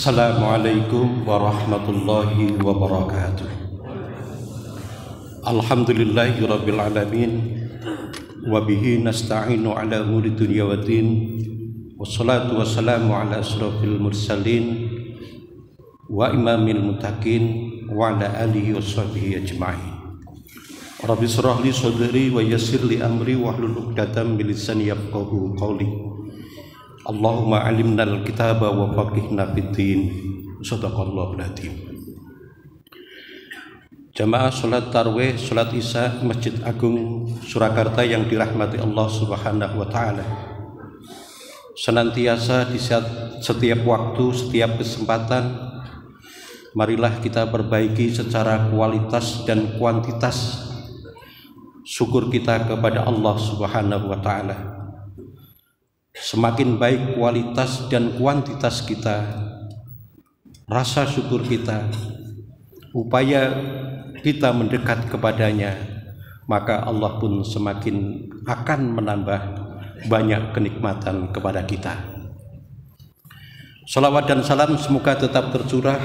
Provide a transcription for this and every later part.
Assalamualaikum warahmatullahi wabarakatuh. Alhamdulillahirabbil alamin wa bihi nasta'inu ala umuri dunya waddin. Wassalatu wassalamu ala asrofil mursalin wa imamil muttaqin wa ala alihi washabihi ajma'in. Rabbi shrah li sadri wa yassir li amri wahlul 'uqdatam min lisani yafqahu qawli. Allahumma alimnal kitaba wa faqihna fiddin. Shadaqallahul adzim. Jamaah salat tarawih, salat Isya Masjid Agung Surakarta yang dirahmati Allah Subhanahu wa taala. Senantiasa di setiap waktu, setiap kesempatan, marilah kita perbaiki secara kualitas dan kuantitas syukur kita kepada Allah Subhanahu wa taala. Semakin baik kualitas dan kuantitas kita, rasa syukur kita, upaya kita mendekat kepadanya, maka Allah pun semakin akan menambah banyak kenikmatan kepada kita. Salawat dan salam semoga tetap tercurah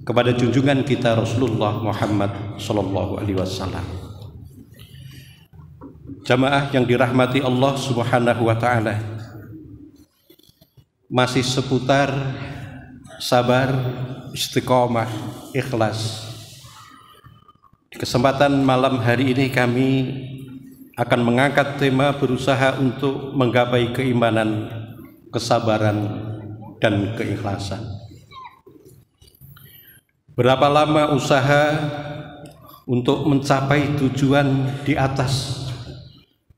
kepada junjungan kita Rasulullah Muhammad sallallahu alaihi wasallam. Jamaah yang dirahmati Allah Subhanahu wa taala, masih seputar sabar, istiqomah, ikhlas. Di kesempatan malam hari ini kami akan mengangkat tema berusaha untuk menggapai keimanan, kesabaran, dan keikhlasan. Berapa lama usaha untuk mencapai tujuan di atas,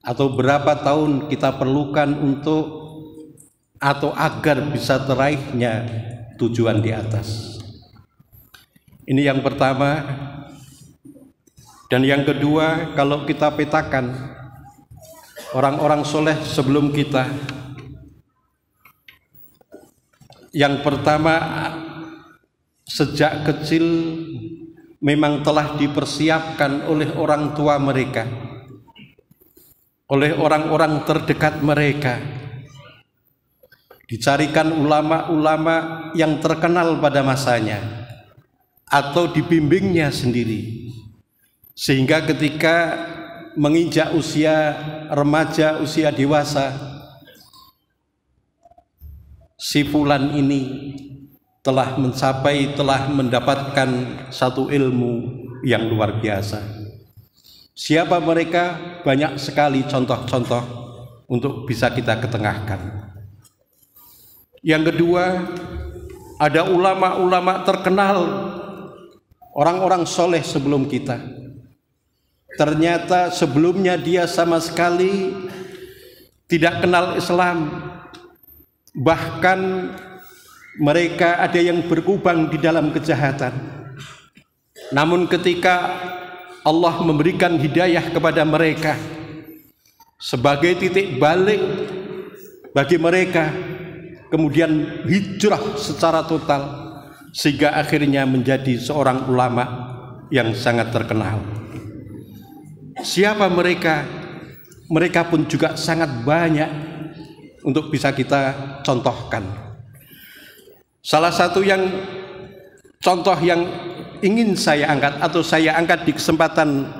atau berapa tahun kita perlukan untuk atau agar bisa teraihnya tujuan di atas. Ini yang pertama. Dan yang kedua, kalau kita petakan orang-orang soleh sebelum kita, yang pertama, sejak kecil memang telah dipersiapkan oleh orang tua mereka, oleh orang-orang terdekat mereka. Dicarikan ulama-ulama yang terkenal pada masanya atau dibimbingnya sendiri, sehingga ketika menginjak usia remaja, usia dewasa, si fulan ini telah mencapai, telah mendapatkan satu ilmu yang luar biasa. Siapa mereka? Banyak sekali contoh-contoh untuk bisa kita ketengahkan. Yang kedua, ada ulama-ulama terkenal, orang-orang soleh sebelum kita. Ternyata sebelumnya dia sama sekali tidak kenal Islam. Bahkan mereka ada yang berkubang di dalam kejahatan. Namun ketika Allah memberikan hidayah kepada mereka sebagai titik balik bagi mereka, kemudian hijrah secara total sehingga akhirnya menjadi seorang ulama yang sangat terkenal. Siapa mereka? Mereka pun juga sangat banyak untuk bisa kita contohkan. Salah satu contoh yang ingin saya angkat atau saya angkat di kesempatan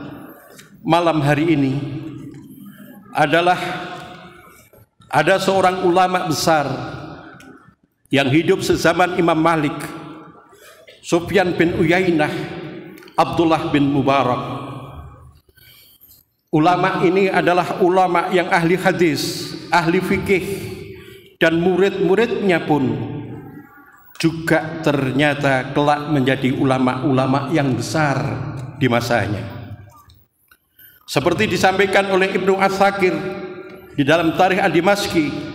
malam hari ini adalah ada seorang ulama besar yang hidup sezaman Imam Malik, Sufyan bin Uyainah, Abdullah bin Mubarak. Ulama ini adalah ulama yang ahli hadis, ahli fikih, dan murid-muridnya pun juga ternyata kelak menjadi ulama-ulama yang besar di masanya. Seperti disampaikan oleh Ibnu Atsakir di dalam Tarikh Ad-Dimashqi,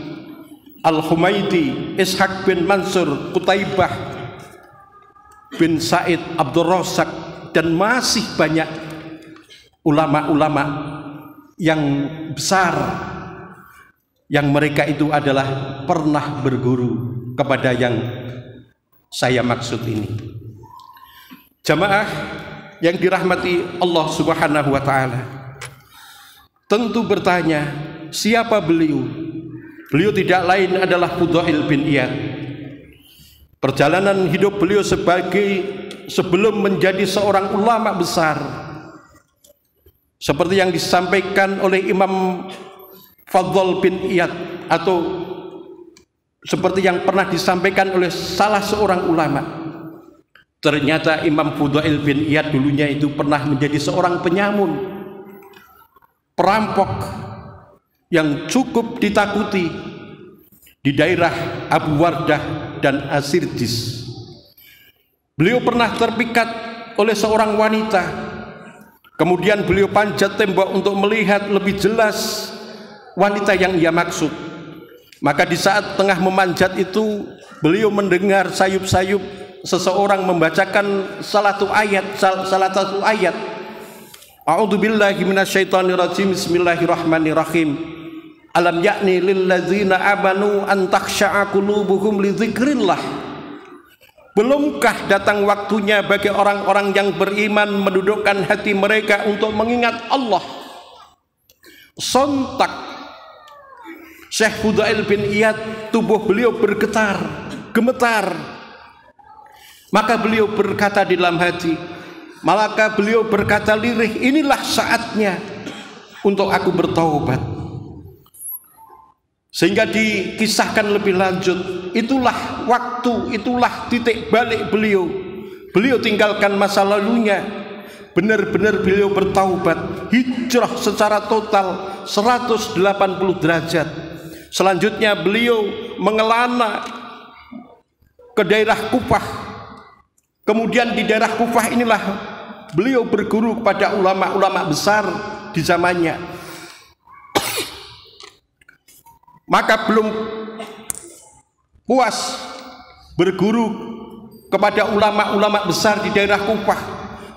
Al-Humaidi, Ishaq bin Mansur, Qutaibah bin Said, Abdul Razak, dan masih banyak ulama-ulama yang besar yang mereka itu adalah pernah berguru kepada yang saya maksud ini. Jamaah yang dirahmati Allah Subhanahu wa taala, tentu bertanya, siapa beliau? Beliau tidak lain adalah Fudail bin Iyad. perjalanan hidup beliau sebelum menjadi seorang ulama besar, seperti yang disampaikan oleh Imam Fadl bin Iyad, atau seperti yang pernah disampaikan oleh salah seorang ulama. Ternyata Imam Fudail bin Iyad dulunya itu pernah menjadi seorang penyamun, perampok yang cukup ditakuti di daerah Abu Wardah dan Asirdis. Beliau pernah terpikat oleh seorang wanita, kemudian beliau panjat tembok untuk melihat lebih jelas wanita yang ia maksud. Maka di saat tengah memanjat itu, beliau mendengar sayup-sayup seseorang membacakan salah satu ayat. A'udzubillahi minasyaitonirrajim. Bismillahirrahmanirrahim. Alam ya'ni lilladzina amanu an takhsha'a qulubuhum li dzikrillah. Belumkah datang waktunya bagi orang-orang yang beriman mendudukkan hati mereka untuk mengingat Allah? Sontak Syekh Fudail bin Iyad, tubuh beliau bergetar, gemetar. Maka beliau berkata di dalam hati, maka beliau berkata lirih, inilah saatnya untuk aku bertaubat. Sehingga dikisahkan lebih lanjut, itulah waktu, itulah titik balik beliau. Beliau tinggalkan masa lalunya, benar-benar beliau bertaubat, hijrah secara total 180 derajat. Selanjutnya beliau mengelana ke daerah Kufah. Kemudian di daerah Kufah inilah beliau berguru kepada ulama-ulama besar di zamannya. Maka belum puas berguru kepada ulama-ulama besar di daerah Kufah,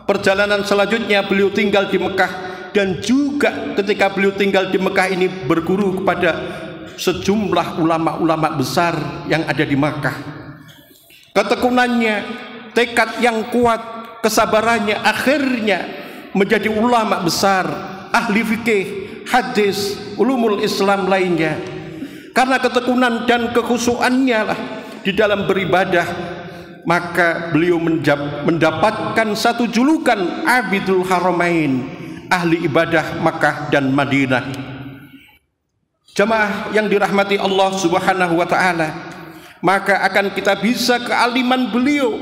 perjalanan selanjutnya beliau tinggal di Mekah, dan juga ketika beliau tinggal di Mekah ini berguru kepada sejumlah ulama-ulama besar yang ada di Makkah. Ketekunannya, tekad yang kuat, kesabarannya akhirnya menjadi ulama besar, ahli fikih, hadis, ulumul Islam lainnya. Karena ketekunan dan kekhusyuannya lah di dalam beribadah, maka beliau mendapatkan satu julukan Abidul Haramain, ahli ibadah Makkah dan Madinah. Jemaah yang dirahmati Allah Subhanahu wa ta'ala, maka akan kita bisa kealiman beliau,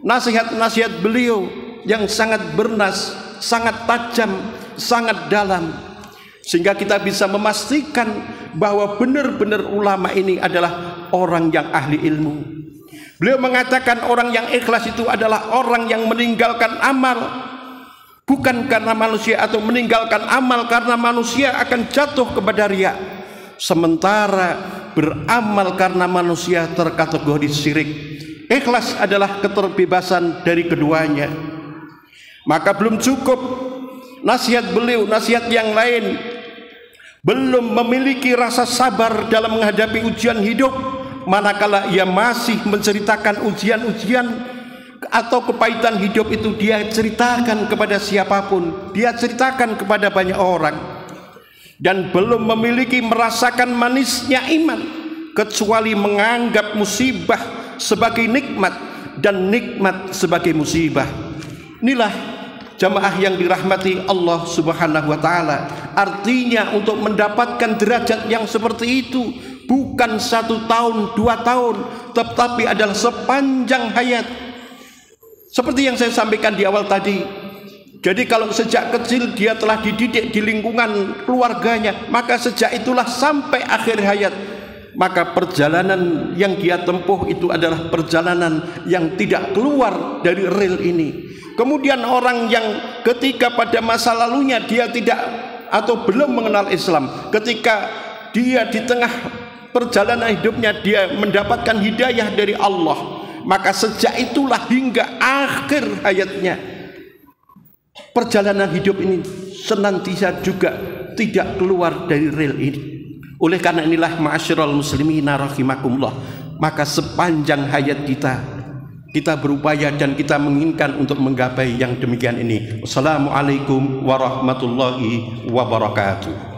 nasihat-nasihat beliau yang sangat bernas, sangat tajam, sangat dalam, sehingga kita bisa memastikan bahwa benar-benar ulama ini adalah orang yang ahli ilmu. Beliau mengatakan orang yang ikhlas itu adalah orang yang meninggalkan amal bukan karena manusia, atau meninggalkan amal karena manusia akan jatuh kepada riya, sementara beramal karena manusia terkategori syirik. Ikhlas adalah keterbebasan dari keduanya. Maka belum cukup nasihat beliau, nasihat yang lain, belum memiliki rasa sabar dalam menghadapi ujian hidup, manakala ia masih menceritakan ujian-ujian atau kepahitan hidup itu dia ceritakan kepada siapapun, dia ceritakan kepada banyak orang, dan belum memiliki merasakan manisnya iman, kecuali menganggap musibah sebagai nikmat dan nikmat sebagai musibah. Inilah jamaah yang dirahmati Allah Subhanahu wa ta'ala. Artinya untuk mendapatkan derajat yang seperti itu bukan 1 tahun, 2 tahun, tetapi adalah sepanjang hayat. Seperti yang saya sampaikan di awal tadi, jadi kalau sejak kecil dia telah dididik di lingkungan keluarganya, maka sejak itulah sampai akhir hayat, maka perjalanan yang dia tempuh itu adalah perjalanan yang tidak keluar dari rel ini. Kemudian orang yang ketika pada masa lalunya dia tidak atau belum mengenal Islam, ketika dia di tengah perjalanan hidupnya dia mendapatkan hidayah dari Allah, maka sejak itulah hingga akhir hayatnya perjalanan hidup ini senantiasa juga tidak keluar dari rel ini. Oleh karena inilah ma'asyiral muslimina rahimakumullah, maka sepanjang hayat kita berupaya dan kita menginginkan untuk menggapai yang demikian ini. Wassalamualaikum warahmatullahi wabarakatuh.